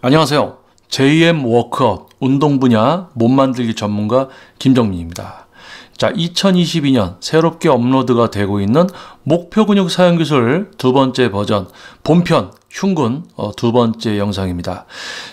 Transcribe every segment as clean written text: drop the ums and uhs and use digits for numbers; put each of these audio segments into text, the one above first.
안녕하세요. JM 워크아웃 운동 분야 몸 만들기 전문가 김정민입니다. 자, 2022년 새롭게 업로드가 되고 있는 목표 근육 사용 기술 두 번째 버전 본편 흉근 두 번째 영상입니다.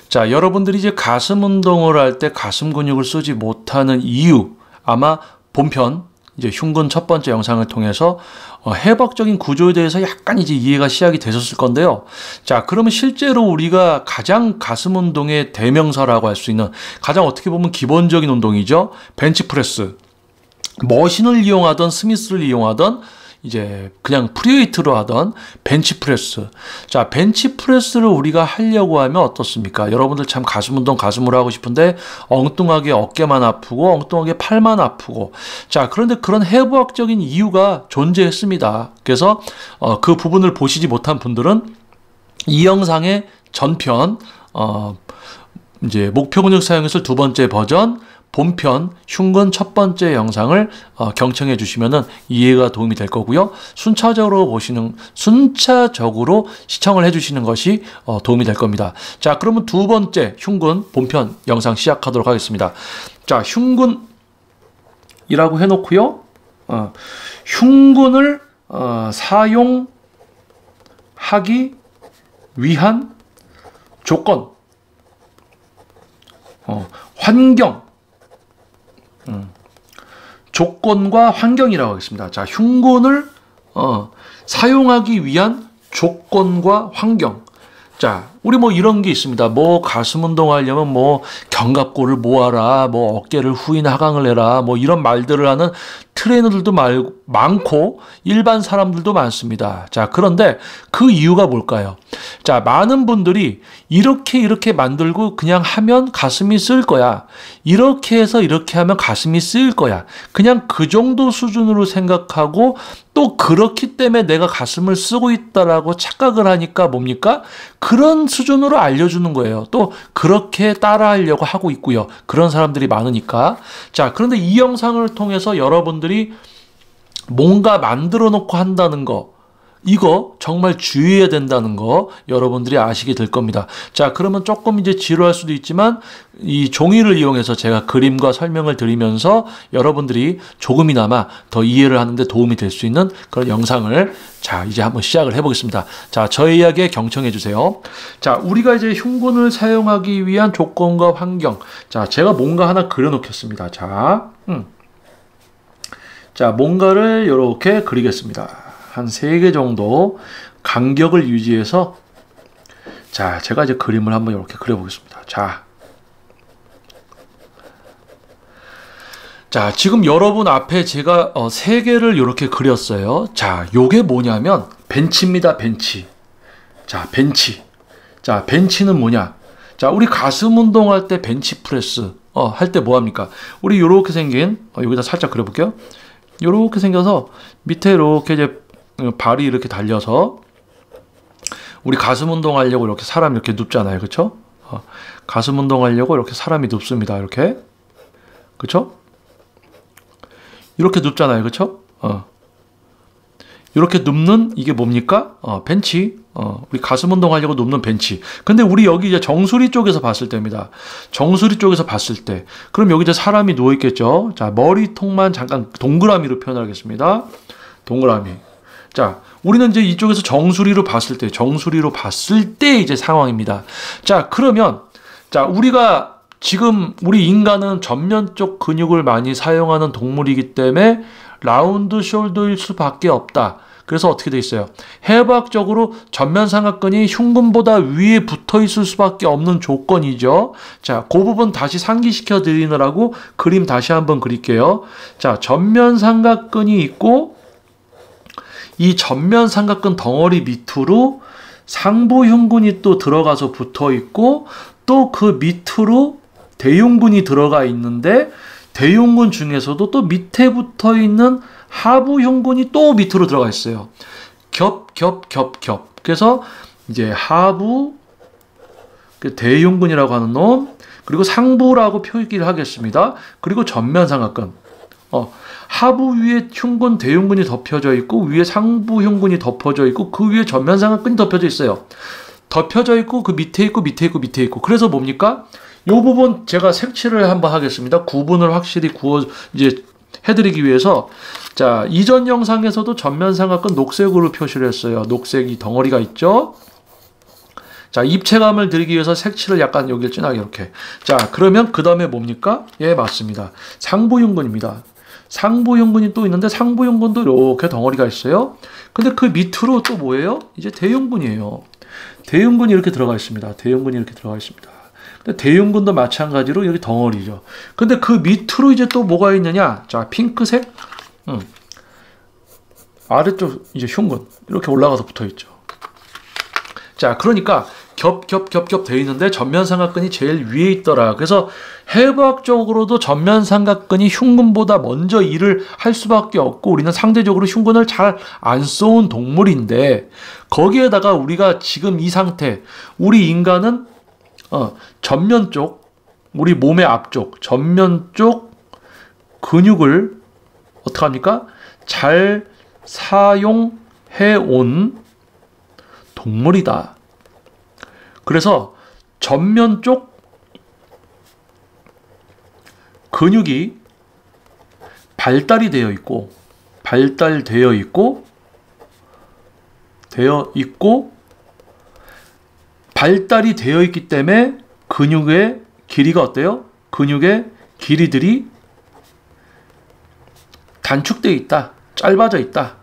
자, 여러분들이 이제 가슴 운동을 할 때 가슴 근육을 쓰지 못하는 이유, 아마 본편 이제 흉근 첫 번째 영상을 통해서 해박적인 구조에 대해서 약간 이제 이해가 시작이 되셨을 건데요. 자, 그러면 실제로 우리가 가장 가슴 운동의 대명사라고 할 수 있는 가장 어떻게 보면 기본적인 운동이죠. 벤치프레스. 머신을 이용하던 스미스를 이용하던 이제 그냥 프리웨이트로 하던 벤치프레스. 자, 벤치프레스를 우리가 하려고 하면 어떻습니까? 여러분들 참 가슴 운동 가슴으로 하고 싶은데 엉뚱하게 어깨만 아프고 엉뚱하게 팔만 아프고. 자, 그런데 그런 해부학적인 이유가 존재했습니다. 그래서 그 부분을 보시지 못한 분들은 이 영상의 전편 이제 목표 근육 사용 기술 두 번째 버전 본편 흉근 첫 번째 영상을 경청해 주시면은 이해가 도움이 될 거고요. 순차적으로 시청을 해 주시는 것이 도움이 될 겁니다. 자, 그러면 두 번째 흉근 본편 영상 시작하도록 하겠습니다. 자, 흉근이라고 해 놓고요. 흉근을 사용하기 위한 조건, 환경, 조건과 환경이라고 하겠습니다. 자, 흉근을 사용하기 위한 조건과 환경. 자, 우리 뭐 이런 게 있습니다. 뭐 가슴 운동하려면 뭐 견갑골을 모아라, 뭐 어깨를 후인 하강을 해라, 뭐 이런 말들을 하는 트레이너들도 많고 일반 사람들도 많습니다. 자, 그런데 그 이유가 뭘까요? 자, 많은 분들이 이렇게 만들고 그냥 하면 가슴이 쓸 거야. 이렇게 해서 이렇게 하면 가슴이 쓰일 거야. 그냥 그 정도 수준으로 생각하고 또 그렇기 때문에 내가 가슴을 쓰고 있다라고 착각을 하니까 뭡니까? 그런 수준으로 알려주는 거예요. 또 그렇게 따라하려고 하고 있고요. 그런 사람들이 많으니까. 자, 그런데 이 영상을 통해서 여러분들이 뭔가 만들어 놓고 한다는 거, 이거 정말 주의해야 된다는 거 여러분들이 아시게 될 겁니다. 자, 그러면 조금 이제 지루할 수도 있지만 이 종이를 이용해서 제가 그림과 설명을 드리면서 여러분들이 조금이나마 더 이해를 하는데 도움이 될 수 있는 그런 영상을 자, 이제 한번 시작을 해보겠습니다. 자, 저의 이야기에 경청해 주세요. 자, 우리가 이제 흉근을 사용하기 위한 조건과 환경. 자, 제가 뭔가 하나 그려놓겠습니다. 자, 자, 뭔가를 이렇게 그리겠습니다. 한 3개 정도 간격을 유지해서, 자, 제가 이제 그림을 한번 이렇게 그려보겠습니다. 자, 지금 여러분 앞에 제가 3개를 이렇게 그렸어요. 자, 요게 뭐냐면 벤치입니다. 벤치. 자, 벤치. 자, 벤치는 뭐냐? 자, 우리 가슴 운동할 때 벤치 프레스 할 때 뭐 합니까? 우리 요렇게 생긴 여기다 살짝 그려볼게요. 요렇게 생겨서 밑에 이렇게 이제 발이 이렇게 달려서 우리 가슴 운동하려고 이렇게 사람이 이렇게 눕잖아요. 그렇죠? 가슴 운동하려고 이렇게 사람이 눕습니다. 이렇게. 그렇죠? 이렇게 눕잖아요. 그렇죠? 이렇게 눕는 이게 뭡니까? 벤치. 우리 가슴 운동하려고 눕는 벤치. 근데 우리 여기 이제 정수리 쪽에서 봤을 때입니다. 정수리 쪽에서 봤을 때. 그럼 여기 이제 사람이 누워 있겠죠? 자, 머리통만 잠깐 동그라미로 표현하겠습니다. 동그라미. 자, 우리는 이제 이쪽에서 정수리로 봤을 때 이제 상황입니다. 자, 그러면, 자, 우리가 지금 우리 인간은 전면 쪽 근육을 많이 사용하는 동물이기 때문에 라운드 숄더일 수밖에 없다. 그래서 어떻게 돼 있어요? 해부학적으로 전면 삼각근이 흉근보다 위에 붙어 있을 수밖에 없는 조건이죠. 자, 그 부분 다시 상기시켜 드리느라고 그림 다시 한번 그릴게요. 자, 전면 삼각근이 있고 이 전면 삼각근 덩어리 밑으로 상부 흉근이 또 들어가서 붙어 있고 또 그 밑으로 대흉근이 들어가 있는데 대흉근 중에서도 또 밑에 붙어 있는 하부 흉근이 또 밑으로 들어가 있어요. 겹. 그래서 이제 하부 대흉근이라고 하는 놈, 그리고 상부라고 표기를 하겠습니다. 그리고 전면 삼각근. 하부 위에 흉근, 대흉근이 덮여져 있고 위에 상부 흉근이 덮여져 있고 그 위에 전면 삼각근이 덮여져 있어요. 덮여져 있고 그 밑에 있고 밑에 있고 밑에 있고. 그래서 뭡니까? 요 부분 제가 색칠을 한번 하겠습니다. 구분을 확실히 이제 해드리기 위해서. 자, 이전 영상에서도 전면 삼각근 녹색으로 표시를 했어요. 녹색이 덩어리가 있죠. 자, 입체감을 드리기 위해서 색칠을 약간 여기를 진하게 이렇게. 자, 그러면 그 다음에 뭡니까? 예, 맞습니다. 상부흉근입니다. 상부흉근이 또 있는데 상부흉근도 이렇게 덩어리가 있어요. 근데 그 밑으로 또 뭐예요? 이제 대흉근이에요. 대흉근이 이렇게 들어가 있습니다. 대흉근이 이렇게 들어가 있습니다. 근데 대흉근도 마찬가지로 여기 덩어리죠. 근데 그 밑으로 이제 또 뭐가 있느냐? 자, 핑크색. 아래쪽 이제 흉근 이렇게 올라가서 붙어 있죠. 자, 그러니까 겹 돼 있는데 전면 삼각근이 제일 위에 있더라. 그래서 해부학적으로도 전면 삼각근이 흉근보다 먼저 일을 할 수밖에 없고 우리는 상대적으로 흉근을 잘 안 쏘은 동물인데 거기에다가 우리가 지금 이 상태, 우리 인간은 전면 쪽, 우리 몸의 앞쪽, 전면 쪽 근육을 어떻게 합니까? 잘 사용해 온 동물이다. 그래서 전면 쪽 근육이 발달이 되어 있고 발달이 되어 있기 때문에 근육의 길이가 어때요? 근육의 길이들이 단축되어 있다. 짧아져 있다.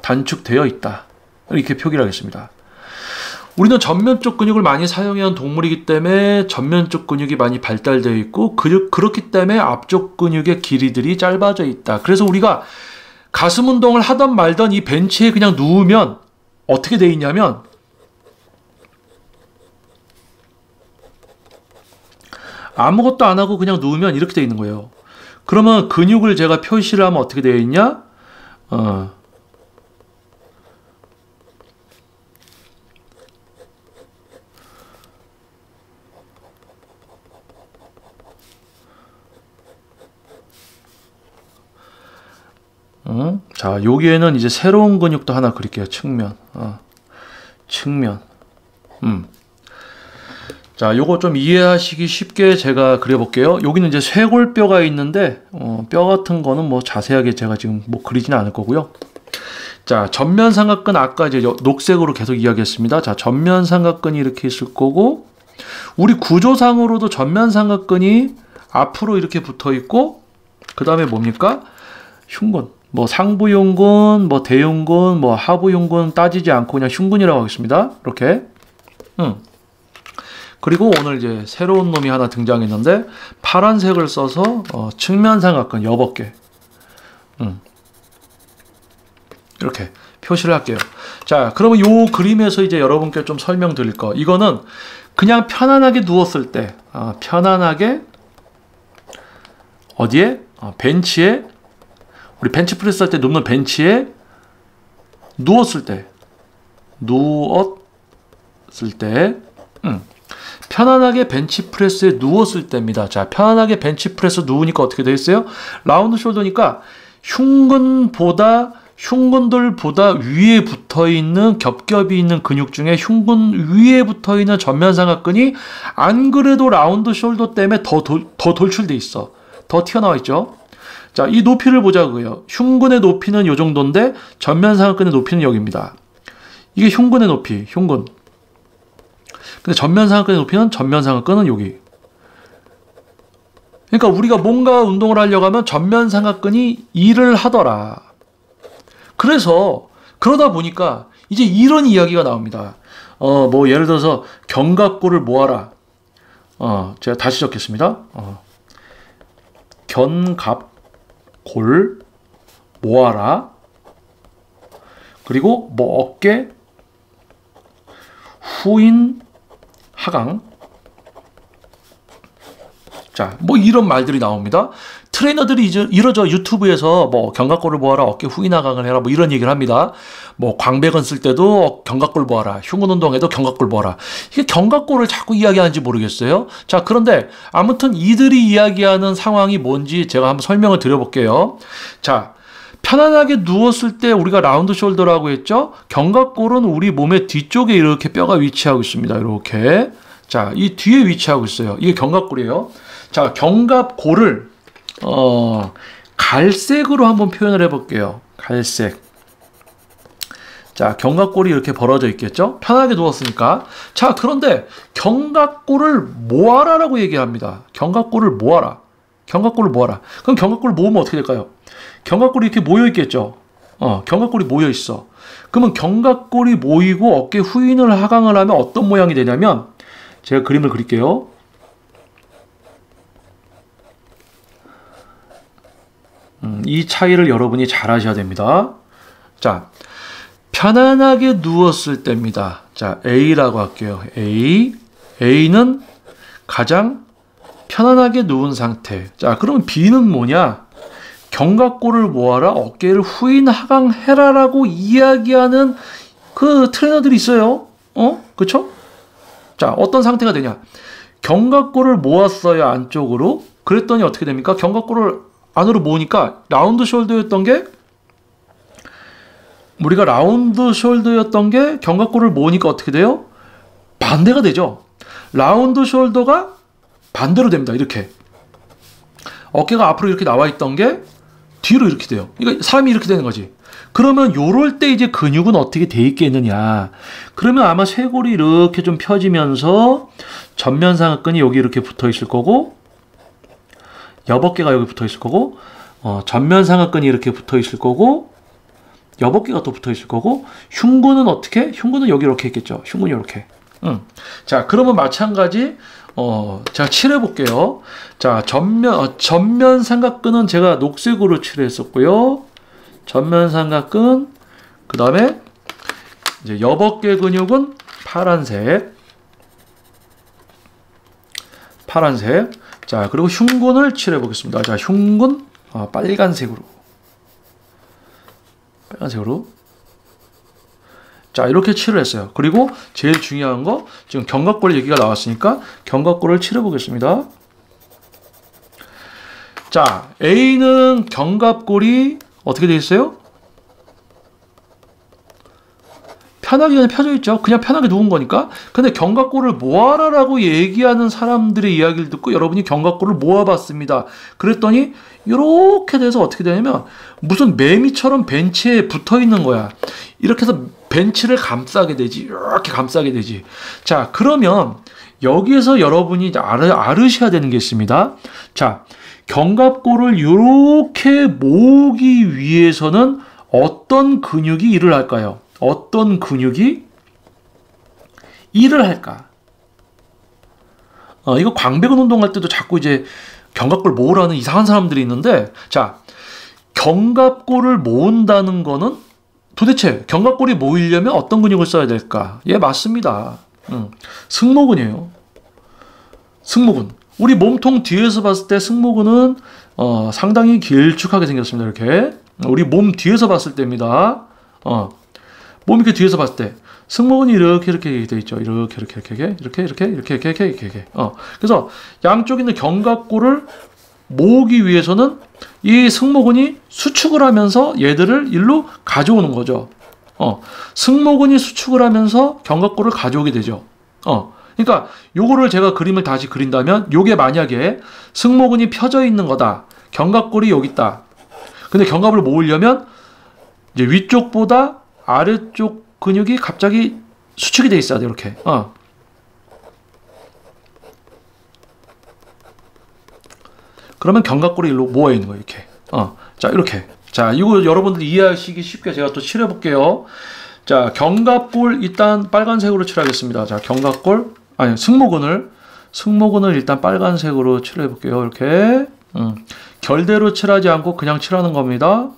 단축되어 있다. 이렇게 표기를 하겠습니다. 우리는 전면 쪽 근육을 많이 사용해온 동물이기 때문에 전면 쪽 근육이 많이 발달되어 있고 그렇기 때문에 앞쪽 근육의 길이들이 짧아져 있다. 그래서 우리가 가슴 운동을 하던 말던 이 벤치에 그냥 누우면 어떻게 돼 있냐면 아무것도 안 하고 그냥 누우면 이렇게 돼 있는 거예요. 그러면 근육을 제가 표시를 하면 어떻게 되어 있냐? 자, 여기에는 이제 새로운 근육도 하나 그릴게요. 측면. 측면. 자, 요거 좀 이해하시기 쉽게 제가 그려볼게요. 여기는 이제 쇄골뼈가 있는데, 뼈 같은 거는 뭐 자세하게 제가 지금 뭐 그리지는 않을 거고요. 자, 전면 삼각근 아까 이제 녹색으로 계속 이야기했습니다. 자, 전면 삼각근이 이렇게 있을 거고, 우리 구조상으로도 전면 삼각근이 앞으로 이렇게 붙어 있고, 그 다음에 뭡니까? 흉근. 뭐 상부흉근, 뭐 대흉근, 뭐 하부흉근 따지지 않고 그냥 흉근이라고 하겠습니다. 이렇게. 그리고 오늘 이제 새로운 놈이 하나 등장했는데 파란색을 써서 측면 삼각근 8개. 이렇게 표시를 할게요. 자, 그러면 요 그림에서 이제 여러분께 좀 설명드릴 거. 이거는 그냥 편안하게 누웠을 때, 편안하게 어디에? 벤치에, 우리 벤치프레스 할 때 눕는 벤치에 누웠을 때, 편안하게 벤치프레스에 누웠을 때입니다. 자, 편안하게 벤치프레스 누우니까 어떻게 되겠어요? 라운드 숄더니까 흉근들보다 위에 붙어있는 겹겹이 있는 근육 중에 흉근 위에 붙어있는 전면 삼각근이 안 그래도 라운드 숄더 때문에 더 돌출돼 있어. 더 튀어나와 있죠. 자, 이 높이를 보자고요. 흉근의 높이는 이 정도인데 전면 삼각근의 높이는 여기입니다. 이게 흉근의 높이, 흉근. 근데 전면 삼각근의 높이는 전면 삼각근은 여기. 그러니까 우리가 뭔가 운동을 하려고 하면 전면 삼각근이 일을 하더라. 그래서 그러다 보니까 이제 이런 이야기가 나옵니다. 뭐 예를 들어서 견갑골을 모아라. 제가 다시 적겠습니다. 견갑골 모아라. 그리고 뭐 어깨, 후인, 하강. 자, 뭐 이런 말들이 나옵니다. 트레이너들이 이러죠. 유튜브에서 뭐 견갑골을 모아라, 어깨 후인 하강을 해라, 뭐 이런 얘기를 합니다. 뭐 광배근 쓸 때도 견갑골 모아라, 흉근 운동에도 견갑골 모아라. 이게 견갑골을 자꾸 이야기하는지 모르겠어요. 자, 그런데 아무튼 이들이 이야기하는 상황이 뭔지 제가 한번 설명을 드려볼게요. 자, 편안하게 누웠을 때 우리가 라운드 숄더라고 했죠? 견갑골은 우리 몸의 뒤쪽에 이렇게 뼈가 위치하고 있습니다. 이렇게. 자, 이 뒤에 위치하고 있어요. 이게 견갑골이에요. 자, 견갑골을 갈색으로 한번 표현을 해볼게요. 갈색. 자, 견갑골이 이렇게 벌어져 있겠죠? 편하게 누웠으니까. 자, 그런데 견갑골을 모아라라고 얘기합니다. 견갑골을 모아라. 견갑골을 모아라. 그럼 견갑골을 모으면 어떻게 될까요? 견갑골이 이렇게 모여 있겠죠? 견갑골이 모여 있어. 그러면 견갑골이 모이고 어깨 후인을 하강을 하면 어떤 모양이 되냐면, 제가 그림을 그릴게요. 이 차이를 여러분이 잘 아셔야 됩니다. 자, 편안하게 누웠을 때입니다. 자, A라고 할게요. A는 가장 편안하게 누운 상태. 자, 그러면 B는 뭐냐? 견갑골을 모아라, 어깨를 후인 하강해라라고 이야기하는 그 트레이너들이 있어요. 그쵸? 자, 어떤 상태가 되냐? 견갑골을 모았어요, 안쪽으로. 그랬더니 어떻게 됩니까? 견갑골을 안으로 모으니까 라운드 숄더였던 게, 우리가 라운드 숄더였던 게 견갑골을 모으니까 어떻게 돼요? 반대가 되죠. 라운드 숄더가 반대로 됩니다. 이렇게. 어깨가 앞으로 이렇게 나와 있던 게 뒤로 이렇게 돼요. 그러니까 사람이 이렇게 되는 거지. 그러면 요럴 때 이제 근육은 어떻게 돼 있겠느냐? 그러면 아마 쇄골이 이렇게 좀 펴지면서 전면상악근이 여기 이렇게 붙어 있을 거고, 여벅개가 여기 붙어 있을 거고, 전면상악근이 이렇게 붙어 있을 거고, 여벅개가 또 붙어 있을 거고, 흉근은 어떻게? 흉근은 여기 이렇게 있겠죠. 흉근이 이렇게. 자, 그러면 마찬가지, 제가 칠해 볼게요. 자, 전면 삼각근은 제가 녹색으로 칠했었고요. 전면 삼각근, 그 다음에 이제 여벅개 근육은 파란색. 자, 그리고 흉근을 칠해 보겠습니다. 자, 흉근, 빨간색으로. 자, 이렇게 칠을 했어요. 그리고 제일 중요한 거, 지금 견갑골 얘기가 나왔으니까 견갑골을 칠해 보겠습니다. 자, A는 견갑골이 어떻게 되어 있어요? 편하게 그냥 펴져 있죠. 그냥 편하게 누운 거니까. 근데 견갑골을 모아라라고 얘기하는 사람들의 이야기를 듣고 여러분이 견갑골을 모아봤습니다. 그랬더니 이렇게 돼서 어떻게 되냐면 무슨 매미처럼 벤치에 붙어 있는 거야. 이렇게 해서 벤치를 감싸게 되지. 이렇게 감싸게 되지. 자, 그러면 여기에서 여러분이 알으셔야 되는 게 있습니다. 자, 견갑골을 이렇게 모으기 위해서는 어떤 근육이 일을 할까요? 어떤 근육이 일을 할까? 이거 광배근 운동할 때도 자꾸 이제 견갑골 모으라는 이상한 사람들이 있는데, 자, 견갑골을 모은다는 거는 도대체 견갑골이 모이려면 어떤 근육을 써야 될까? 예, 맞습니다. 승모근이에요. 승모근. 우리 몸통 뒤에서 봤을 때 승모근은 상당히 길쭉하게 생겼습니다. 이렇게. 우리 몸 뒤에서 봤을 때입니다. 몸 이렇게 뒤에서 봤을 때 승모근이 이렇게 돼 있죠. 이렇게. 그래서 양쪽에 있는 견갑골을 모으기 위해서는 이 승모근이 수축을 하면서 얘들을 일로 가져오는 거죠. 승모근이 수축을 하면서 견갑골을 가져오게 되죠. 그러니까 요거를 제가 그림을 다시 그린다면 요게 만약에 승모근이 펴져 있는 거다. 견갑골이 여기 있다. 근데 견갑을 모으려면 이제 위쪽보다 아래쪽 근육이 갑자기 수축이 돼 있어야 돼. 이렇게. 그러면 견갑골이 일로 모여 있는 거예요. 이렇게. 자, 이렇게. 자, 이거 여러분들 이해하시기 쉽게 제가 또 칠해 볼게요. 자, 견갑골 일단 빨간색으로 칠하겠습니다. 자, 견갑골, 아니, 승모근을 일단 빨간색으로 칠해 볼게요. 이렇게. 결대로 칠하지 않고 그냥 칠하는 겁니다.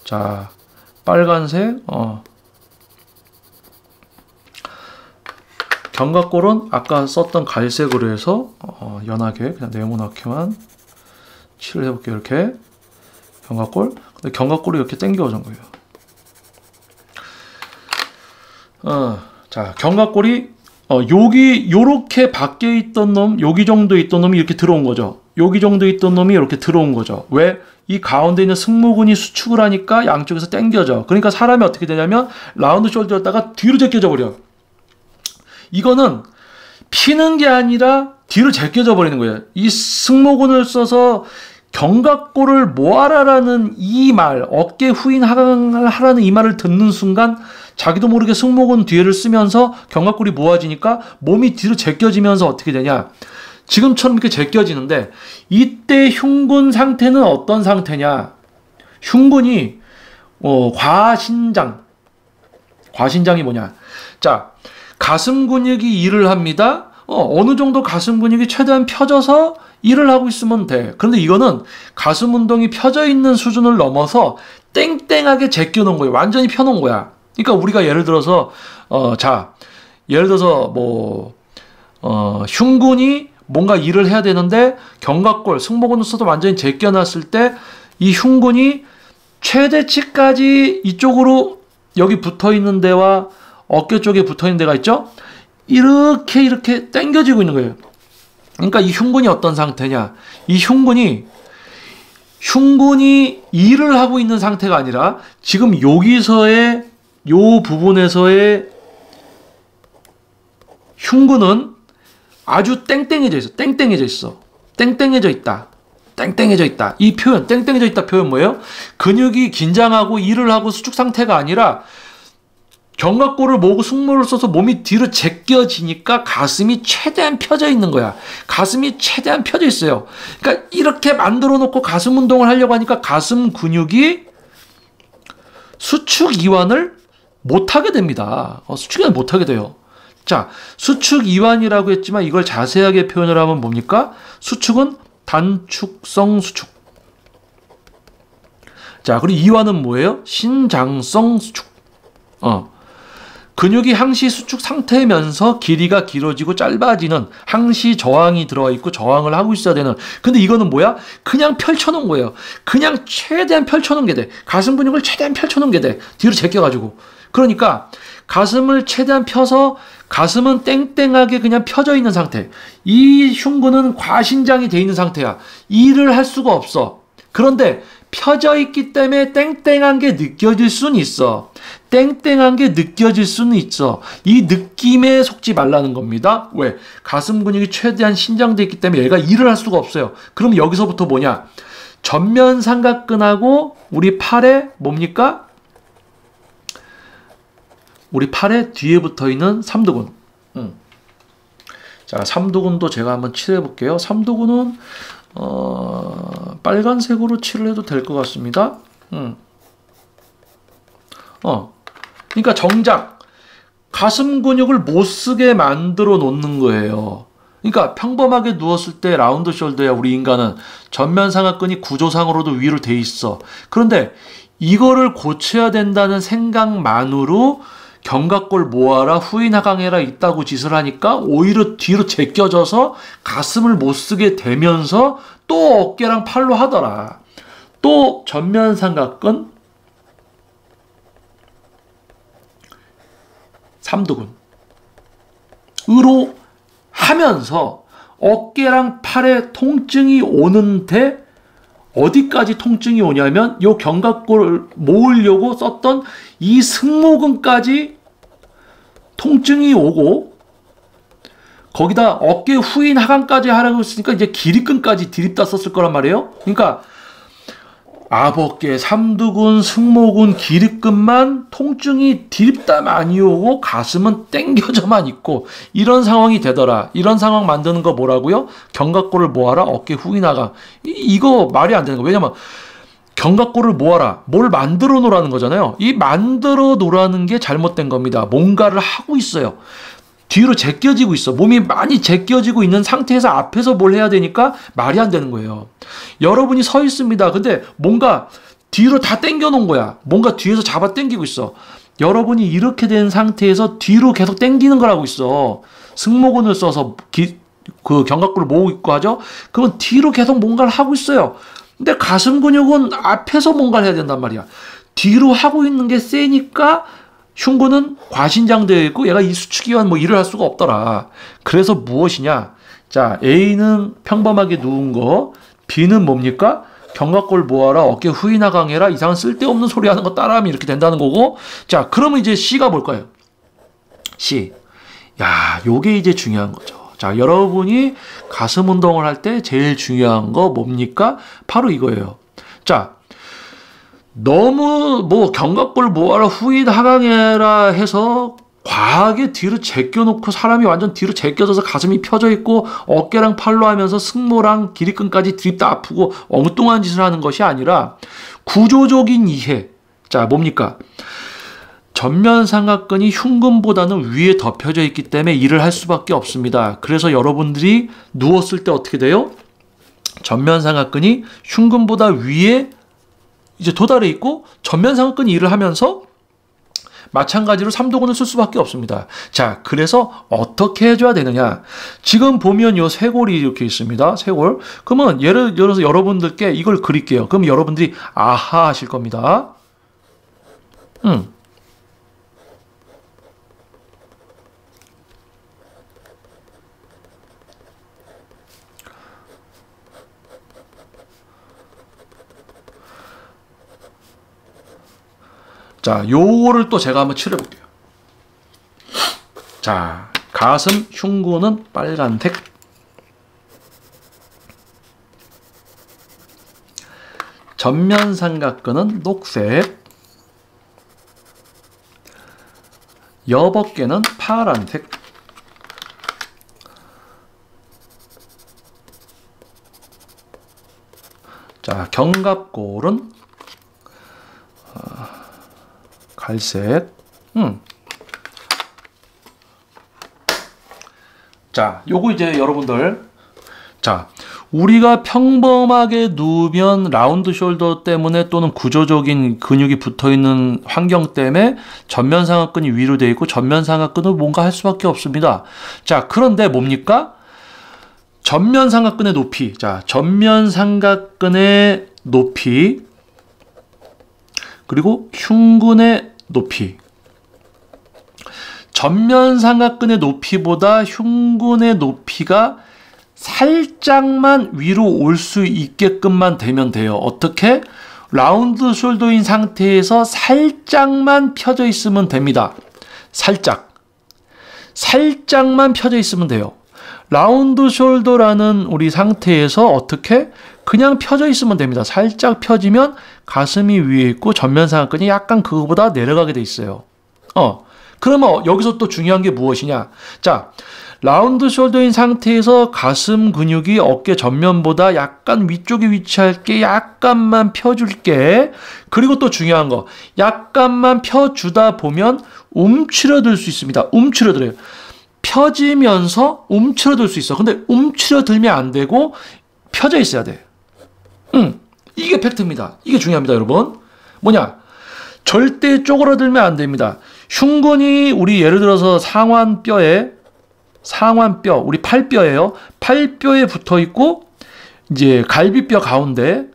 자, 빨간색, 견갑골은 아까 썼던 갈색으로 해서 연하게 그냥 네모나게만 칠을 해볼게요. 이렇게 견갑골. 근데 견갑골이 이렇게 당겨오는 거예요. 자, 견갑골이 여기 요렇게 밖에 있던 놈, 여기 정도 있던 놈이 이렇게 들어온 거죠. 여기 정도 있던 놈이 이렇게 들어온 거죠. 왜? 이 가운데 있는 승모근이 수축을 하니까 양쪽에서 당겨져. 그러니까 사람이 어떻게 되냐면 라운드 숄더였다가 뒤로 제껴져 버려. 이거는 피는 게 아니라 뒤로 제껴져 버리는 거예요. 이 승모근을 써서 견갑골을 모아라라는 이 말, 어깨 후인 하강을 하라는 이 말을 듣는 순간 자기도 모르게 승모근 뒤를 쓰면서 견갑골이 모아지니까 몸이 뒤로 제껴지면서 어떻게 되냐. 지금처럼 이렇게 제껴지는데 이때 흉근 상태는 어떤 상태냐. 흉근이 과신장이 뭐냐. 자, 가슴 근육이 일을 합니다. 어느 정도 가슴 근육이 최대한 펴져서 일을 하고 있으면 돼. 그런데 이거는 가슴 운동이 펴져 있는 수준을 넘어서 땡땡하게 제껴 놓은 거예요. 완전히 펴놓은 거야. 그러니까 우리가 예를 들어서 흉근이 뭔가 일을 해야 되는데 견갑골, 승모근을 써도 완전히 제껴놨을 때 이 흉근이 최대치까지 이쪽으로 여기 붙어있는 데와 어깨 쪽에 붙어있는 데가 있죠? 이렇게 당겨지고 있는 거예요. 그러니까 이 흉근이 어떤 상태냐? 이 흉근이 일을 하고 있는 상태가 아니라 지금 여기서의 요 부분에서의 흉근은 아주 땡땡해져 있어. 땡땡해져 있다. 이 표현, 땡땡해져 있다 표현 뭐예요? 근육이 긴장하고 일을 하고 수축 상태가 아니라 견갑골을 모으고 승모를 써서 몸이 뒤로 제껴지니까 가슴이 최대한 펴져 있는 거야. 가슴이 최대한 펴져 있어요. 그러니까 이렇게 만들어 놓고 가슴 운동을 하려고 하니까 가슴 근육이 수축 이완을 못하게 됩니다. 수축 이완을 못하게 돼요. 자, 수축 이완이라고 했지만 이걸 자세하게 표현을 하면 뭡니까? 수축은 단축성 수축. 자, 그리고 이완은 뭐예요? 신장성 수축. 근육이 항시 수축 상태면서 길이가 길어지고 짧아지는 항시 저항이 들어가 있고 저항을 하고 있어야 되는. 근데 이거는 뭐야? 그냥 펼쳐놓은 거예요. 그냥 최대한 펼쳐놓은 게 돼. 가슴 근육을 최대한 펼쳐놓은 게 돼. 뒤로 제껴가지고. 그러니까 가슴을 최대한 펴서 가슴은 땡땡하게 그냥 펴져 있는 상태. 이 흉근은 과신장이 돼 있는 상태야. 일을 할 수가 없어. 그런데 펴져 있기 때문에 땡땡한 게 느껴질 수는 있어. 이 느낌에 속지 말라는 겁니다. 왜? 가슴 근육이 최대한 신장돼 있기 때문에 얘가 일을 할 수가 없어요. 그럼 여기서부터 뭐냐? 전면 삼각근하고 우리 팔에 뭡니까? 우리 팔에 뒤에 붙어 있는 삼두근. 자, 삼두근도 제가 한번 칠해 볼게요. 삼두근은 빨간색으로 칠을 해도 될 것 같습니다. 그러니까 정작 가슴 근육을 못 쓰게 만들어 놓는 거예요. 그러니까 평범하게 누웠을 때 라운드 숄더야 우리 인간은 전면 삼각근이 구조상으로도 위로 돼 있어. 그런데 이거를 고쳐야 된다는 생각만으로 견갑골 모아라 후인 하강해라 있다고 짓을 하니까 오히려 뒤로 제껴져서 가슴을 못 쓰게 되면서 또 어깨랑 팔로 하더라. 또 전면 삼각근 삼두근으로 하면서 어깨랑 팔에 통증이 오는데 어디까지 통증이 오냐면 요 견갑골을 모으려고 썼던 이 승모근까지 통증이 오고 거기다 어깨 후인 하강까지 하라고 했으니까 이제 기립근까지 디립다 썼을 거란 말이에요. 그러니까 앞어깨, 삼두근, 승모근, 기립근만 통증이 디립다 많이 오고 가슴은 땡겨져만 있고 이런 상황이 되더라. 이런 상황 만드는 거 뭐라고요? 견갑골을 모아라 어깨 후인 하강. 이거 말이 안 되는 거. 왜냐면 견갑골을 모아라. 뭘 만들어 놓으라는 거잖아요. 이 만들어 놓으라는 게 잘못된 겁니다. 뭔가를 하고 있어요. 뒤로 제껴지고 있어. 몸이 많이 제껴지고 있는 상태에서 앞에서 뭘 해야 되니까 말이 안 되는 거예요. 여러분이 서 있습니다. 근데 뭔가 뒤로 다 당겨 놓은 거야. 뭔가 뒤에서 잡아 당기고 있어. 여러분이 이렇게 된 상태에서 뒤로 계속 당기는 걸 하고 있어. 승모근을 써서 그 견갑골을 모으고 있고 하죠. 그러면 뒤로 계속 뭔가를 하고 있어요. 근데 가슴 근육은 앞에서 뭔가를 해야 된단 말이야. 뒤로 하고 있는 게 세니까 흉근은 과신장되어 있고 얘가 이 수축이완 뭐 일을 할 수가 없더라. 그래서 무엇이냐? 자, A는 평범하게 누운 거, B는 뭡니까? 견갑골 모아라, 어깨 후이나 강해라, 이상한 쓸데없는 소리 하는 거 따라하면 이렇게 된다는 거고. 자, 그러면 이제 C가 뭘까요? C. 야, 요게 이제 중요한 거죠. 자, 여러분이 가슴 운동을 할 때 제일 중요한 거 뭡니까? 바로 이거예요. 자, 너무 뭐 견갑골 모아라, 후인 하강해라 해서 과하게 뒤로 제껴놓고 사람이 완전 뒤로 제껴져서 가슴이 펴져 있고 어깨랑 팔로 하면서 승모랑 길이끈까지 드립다 아프고 엉뚱한 짓을 하는 것이 아니라 구조적인 이해. 자, 뭡니까? 전면 삼각근이 흉근보다는 위에 덮여져 있기 때문에 일을 할 수밖에 없습니다. 그래서 여러분들이 누웠을 때 어떻게 돼요? 전면 삼각근이 흉근보다 위에 이제 도달해 있고 전면 삼각근이 일을 하면서 마찬가지로 삼두근을 쓸 수밖에 없습니다. 자, 그래서 어떻게 해줘야 되느냐? 지금 보면 요 쇄골이 이렇게 있습니다. 쇄골. 그러면 예를 들어서 여러분들께 이걸 그릴게요. 그럼 여러분들이 아하 하실 겁니다. 자, 요거를 또 제가 한번 칠해 볼게요. 자, 가슴 흉근은 빨간색, 전면 삼각근은 녹색, 여벅개는 파란색, 자, 견갑골은 갈색. 자, 요거 이제 여러분들, 자, 우리가 평범하게 누우면 라운드 숄더 때문에 또는 구조적인 근육이 붙어있는 환경 때문에 전면 삼각근이 위로 되어 있고 전면 삼각근은 뭔가 할 수밖에 없습니다. 자, 그런데 뭡니까? 전면 삼각근의 높이. 자, 전면 삼각근의 높이 그리고 흉근의 높이. 전면 삼각근의 높이보다 흉근의 높이가 살짝만 위로 올 수 있게끔만 되면 돼요. 어떻게? 라운드 숄더인 상태에서 살짝만 펴져 있으면 됩니다. 살짝만 펴져 있으면 돼요. 라운드 숄더라는 우리 상태에서 어떻게? 그냥 펴져 있으면 됩니다. 살짝 펴지면 가슴이 위에 있고 전면 삼각근이 약간 그거보다 내려가게 돼 있어요. 그러면 여기서 또 중요한 게 무엇이냐? 자, 라운드 숄더인 상태에서 가슴 근육이 어깨 전면보다 약간 위쪽에 위치할게 약간만 펴줄게. 그리고 또 중요한 거, 약간만 펴주다 보면 움츠러들 수 있습니다. 움츠러들어요. 펴지면서 움츠러들 수 있어. 근데 움츠러들면 안 되고 펴져 있어야 돼. 이게 팩트입니다. 이게 중요합니다, 여러분. 뭐냐? 절대 쪼그라들면 안 됩니다. 흉근이 우리 예를 들어서 상완뼈, 우리 팔뼈예요. 팔뼈에 붙어 있고 이제 갈비뼈 가운데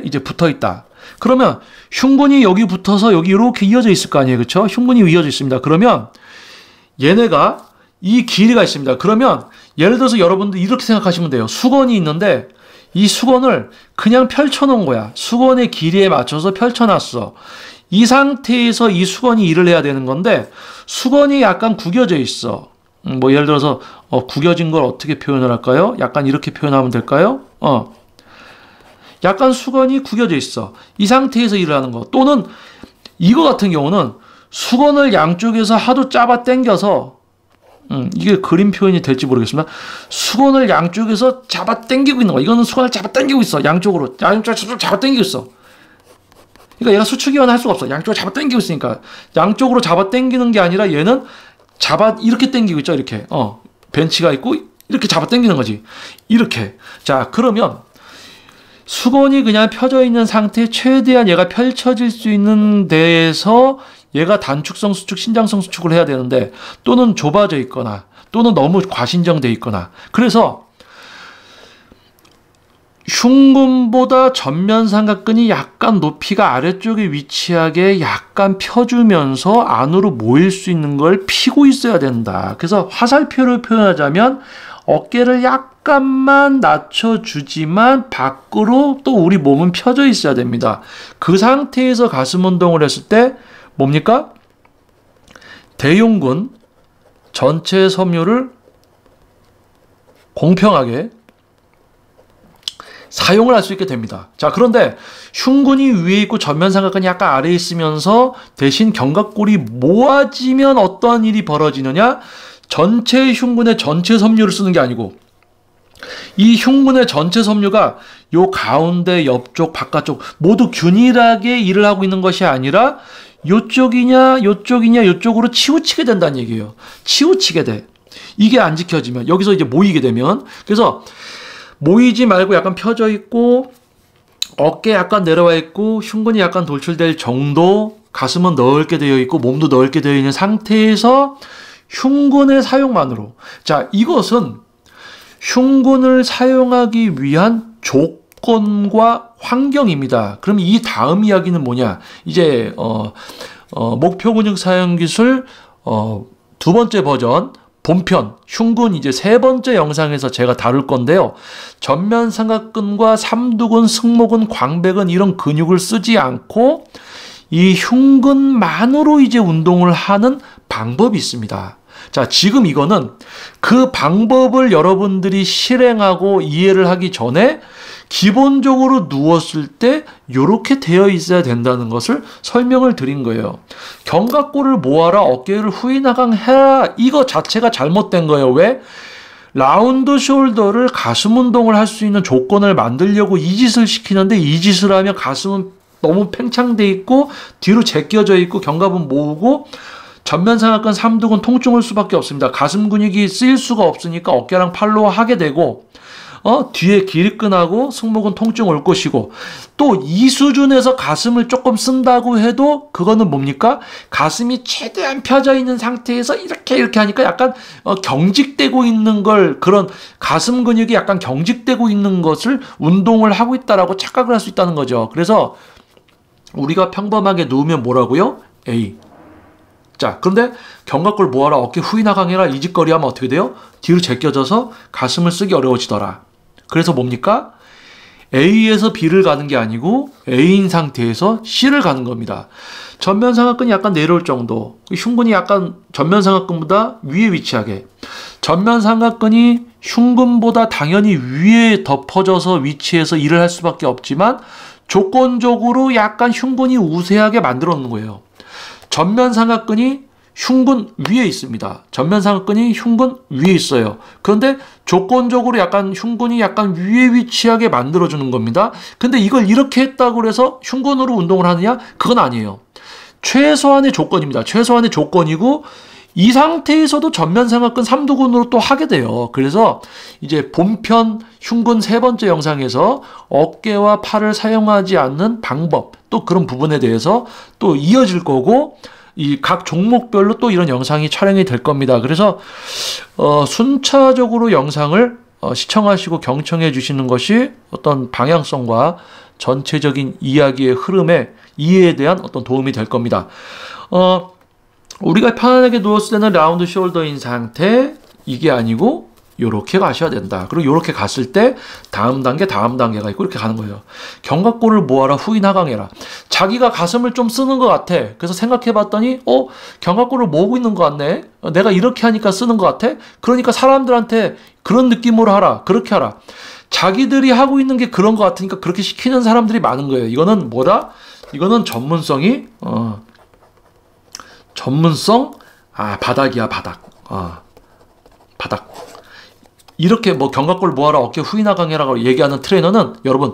이제 붙어 있다. 그러면 흉근이 여기 붙어서 여기 이렇게 이어져 있을 거 아니에요, 그렇죠? 흉근이 이어져 있습니다. 그러면 얘네가 이 길이가 있습니다. 그러면 예를 들어서 여러분들 이렇게 생각하시면 돼요. 수건이 있는데 이 수건을 그냥 펼쳐놓은 거야. 수건의 길이에 맞춰서 펼쳐놨어. 이 상태에서 이 수건이 일을 해야 되는 건데 수건이 약간 구겨져 있어. 뭐 예를 들어서 구겨진 걸 어떻게 표현을 할까요? 약간 이렇게 표현하면 될까요? 약간 수건이 구겨져 있어. 이 상태에서 일을 하는 거. 또는 이거 같은 경우는 수건을 양쪽에서 하도 잡아 당겨서 이게 그림 표현이 될지 모르겠습니다. 수건을 양쪽에서 잡아 당기고 있는 거. 이거는 수건을 잡아 당기고 있어. 양쪽으로 잡아 당기고 있어. 그러니까 얘가 수축이완 할 수가 없어. 양쪽으로 잡아 당기고 있으니까. 양쪽으로 잡아 당기는 게 아니라 얘는 이렇게 당기고 있죠. 이렇게. 벤치가 있고 이렇게 잡아 당기는 거지. 이렇게. 자, 그러면 수건이 그냥 펴져 있는 상태에 최대한 얘가 펼쳐질 수 있는 데에서 얘가 단축성 수축, 신장성 수축을 해야 되는데 또는 좁아져 있거나 또는 너무 과신경돼 있거나 그래서 흉근보다 전면 삼각근이 약간 높이가 아래쪽에 위치하게 약간 펴주면서 안으로 모일 수 있는 걸 피고 있어야 된다. 그래서 화살표를 표현하자면 어깨를 약간 약간만 낮춰주지만 밖으로 또 우리 몸은 펴져 있어야 됩니다. 그 상태에서 가슴 운동을 했을 때 뭡니까? 대흉근 전체 섬유를 공평하게 사용을 할 수 있게 됩니다. 자, 그런데 흉근이 위에 있고 전면삼각근이 약간 아래에 있으면서 대신 견갑골이 모아지면 어떠한 일이 벌어지느냐? 전체 흉근의 전체 섬유를 쓰는 게 아니고 이 흉근의 전체 섬유가 요 가운데, 옆쪽, 바깥쪽 모두 균일하게 일을 하고 있는 것이 아니라 요쪽이냐 요쪽으로 치우치게 된다는 얘기예요. 치우치게 돼. 이게 안 지켜지면 여기서 이제 모이게 되면, 그래서 모이지 말고 약간 펴져 있고 어깨 약간 내려와 있고 흉근이 약간 돌출될 정도, 가슴은 넓게 되어 있고 몸도 넓게 되어 있는 상태에서 흉근의 사용만으로, 자, 이것은 흉근을 사용하기 위한 조건과 환경입니다. 그럼 이 다음 이야기는 뭐냐? 이제 목표 근육 사용 기술 두 번째 버전 본편 흉근 이제 세 번째 영상에서 제가 다룰 건데요. 전면 삼각근과 삼두근, 승모근, 광배근 이런 근육을 쓰지 않고 이 흉근만으로 이제 운동을 하는 방법이 있습니다. 자, 지금 이거는 그 방법을 여러분들이 실행하고 이해를 하기 전에 기본적으로 누웠을 때 이렇게 되어 있어야 된다는 것을 설명을 드린 거예요. 견갑골을 모아라, 어깨를 후인하강해라, 이거 자체가 잘못된 거예요. 왜? 라운드 숄더를 가슴 운동을 할 수 있는 조건을 만들려고 이 짓을 시키는데, 이 짓을 하면 가슴은 너무 팽창돼 있고 뒤로 제껴져 있고 견갑은 모으고 전면삼각근, 삼두근 통증 올 수밖에 없습니다. 가슴 근육이 쓰일 수가 없으니까 어깨랑 팔로 하게 되고 뒤에 기립근하고 승모근 통증 올 것이고, 또 이 수준에서 가슴을 조금 쓴다고 해도 그거는 뭡니까? 가슴이 최대한 펴져 있는 상태에서 이렇게 하니까 약간 경직되고 있는 걸, 그런 가슴 근육이 약간 경직되고 있는 것을 운동을 하고 있다라고 착각을 할 수 있다는 거죠. 그래서 우리가 평범하게 누우면 뭐라고요? A. 자, 그런데 견갑골 모아라, 어깨 후인하강해라 이 짓거리 하면 어떻게 돼요? 뒤로 제껴져서 가슴을 쓰기 어려워지더라. 그래서 뭡니까? A에서 B를 가는 게 아니고 A인 상태에서 C를 가는 겁니다. 전면삼각근이 약간 내려올 정도, 흉근이 약간 전면삼각근보다 위에 위치하게, 전면삼각근이 흉근보다 당연히 위에 덮어져서 위치해서 일을 할 수밖에 없지만 조건적으로 약간 흉근이 우세하게 만들어 놓는 거예요. 전면삼각근이 흉근 위에 있습니다. 전면삼각근이 흉근 위에 있어요. 그런데 조건적으로 약간 흉근이 약간 위에 위치하게 만들어주는 겁니다. 근데 이걸 이렇게 했다고 해서 흉근으로 운동을 하느냐? 그건 아니에요. 최소한의 조건입니다. 최소한의 조건이고, 이 상태에서도 전면삼각근, 삼두근으로 또 하게 돼요. 그래서 이제 본편 흉근 세 번째 영상에서 어깨와 팔을 사용하지 않는 방법, 또 그런 부분에 대해서 또 이어질 거고, 이 각 종목별로 또 이런 영상이 촬영이 될 겁니다. 그래서 순차적으로 영상을 시청하시고 경청해 주시는 것이 어떤 방향성과 전체적인 이야기의 흐름에 이해에 대한 어떤 도움이 될 겁니다. 우리가 편안하게 누웠을 때는 라운드 숄더인 상태, 이게 아니고 요렇게 가셔야 된다. 그리고 요렇게 갔을 때 다음 단계가 있고 이렇게 가는 거예요. 견갑골을 모아라, 후인하강해라. 자기가 가슴을 좀 쓰는 것 같아. 그래서 생각해 봤더니 견갑골을 모으고 있는 것 같네. 내가 이렇게 하니까 쓰는 것 같아. 그러니까 사람들한테 그런 느낌으로 하라, 그렇게 하라. 자기들이 하고 있는 게 그런 것 같으니까 그렇게 시키는 사람들이 많은 거예요. 이거는 뭐다? 이거는 전문성이 바닥이야, 바닥. 바닥. 이렇게 뭐 견갑골 모아라, 어깨 후인하강해라고 얘기하는 트레이너는 여러분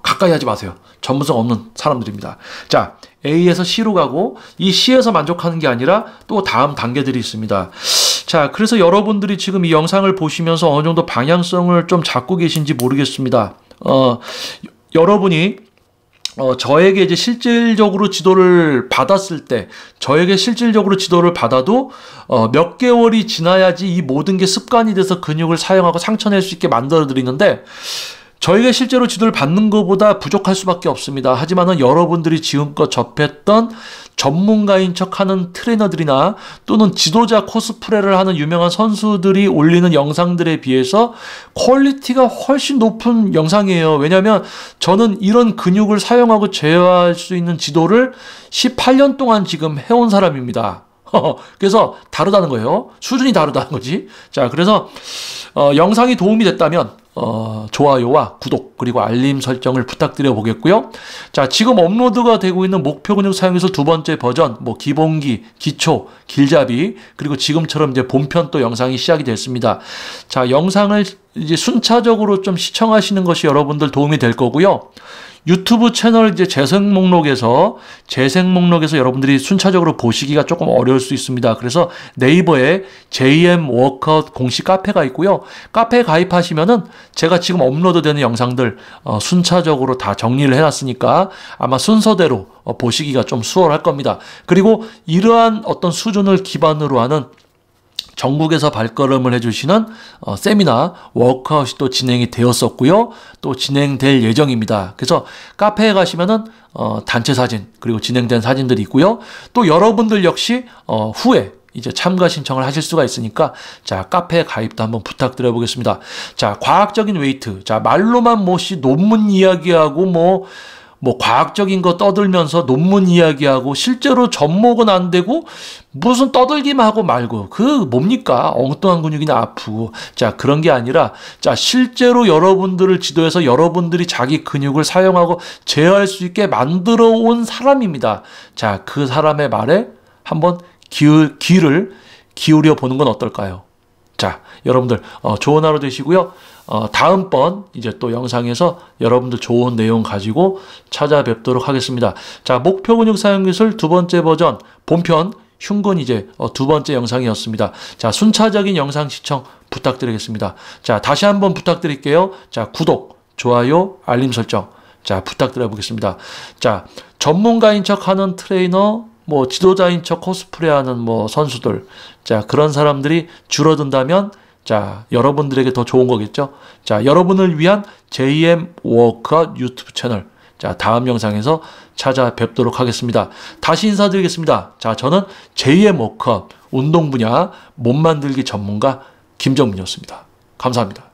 가까이 하지 마세요. 전문성 없는 사람들입니다. 자, A에서 C로 가고, 이 C에서 만족하는 게 아니라 또 다음 단계들이 있습니다. 자, 그래서 여러분들이 지금 이 영상을 보시면서 어느 정도 방향성을 좀 잡고 계신지 모르겠습니다. 여러분이 저에게 이제 실질적으로 지도를 받았을 때, 저에게 실질적으로 지도를 받아도 몇 개월이 지나야지 이 모든 게 습관이 돼서 근육을 사용하고 상처 낼 수 있게 만들어 드리는데, 저희가 실제로 지도를 받는 것보다 부족할 수밖에 없습니다. 하지만은 여러분들이 지금껏 접했던 전문가인 척하는 트레이너들이나 또는 지도자 코스프레를 하는 유명한 선수들이 올리는 영상들에 비해서 퀄리티가 훨씬 높은 영상이에요. 왜냐하면 저는 이런 근육을 사용하고 제어할 수 있는 지도를 18년 동안 지금 해온 사람입니다. 그래서 다르다는 거예요. 수준이 다르다는 거지. 자, 그래서 영상이 도움이 됐다면 좋아요와 구독 그리고 알림 설정을 부탁드려 보겠고요. 자, 지금 업로드가 되고 있는 목표 근육 사용기술 두 번째 버전, 뭐 기본기, 기초, 길잡이 그리고 지금처럼 이제 본편 또 영상이 시작이 됐습니다. 자, 영상을 이제 순차적으로 좀 시청하시는 것이 여러분들 도움이 될 거고요. 유튜브 채널 이제 재생 목록에서 여러분들이 순차적으로 보시기가 조금 어려울 수 있습니다. 그래서 네이버에 JM 워크아웃 공식 카페가 있고요. 카페에 가입하시면은 제가 지금 업로드되는 영상들 순차적으로 다 정리를 해놨으니까 아마 순서대로 보시기가 좀 수월할 겁니다. 그리고 이러한 어떤 수준을 기반으로 하는 전국에서 발걸음을 해주시는 세미나 워크아웃이 또 진행이 되었었고요. 또 진행될 예정입니다. 그래서 카페에 가시면은 단체 사진 그리고 진행된 사진들이 있고요. 또 여러분들 역시 후에 이제 참가 신청을 하실 수가 있으니까 자, 카페 가입도 한번 부탁드려 보겠습니다. 자, 과학적인 웨이트. 자, 말로만 뭐시 논문 이야기하고 뭐 과학적인 거 떠들면서 논문 이야기하고 실제로 접목은 안 되고 무슨 떠들기만 하고 말고 그 뭡니까? 엉뚱한 근육이나 아프고. 자, 그런 게 아니라 자, 실제로 여러분들을 지도해서 여러분들이 자기 근육을 사용하고 제어할 수 있게 만들어 온 사람입니다. 자, 그 사람의 말에 한번 귀를 기울여 보는 건 어떨까요? 자, 여러분들 좋은 하루 되시고요. 다음번 이제 또 영상에서 여러분들 좋은 내용 가지고 찾아뵙도록 하겠습니다. 자, 목표 근육 사용 기술 두 번째 버전 본편 흉근 이제 두 번째 영상이었습니다. 자, 순차적인 영상 시청 부탁드리겠습니다. 자, 다시 한번 부탁드릴게요. 자, 구독, 좋아요, 알림 설정. 자, 부탁드려 보겠습니다. 자, 전문가인 척 하는 트레이너, 뭐 지도자인 척 코스프레하는 뭐 선수들, 자, 그런 사람들이 줄어든다면 자, 여러분들에게 더 좋은 거겠죠. 자, 여러분을 위한 JM 워크아웃 유튜브 채널, 자, 다음 영상에서 찾아뵙도록 하겠습니다. 다시 인사드리겠습니다. 자, 저는 JM 워크아웃 운동 분야 몸 만들기 전문가 김정민이었습니다. 감사합니다.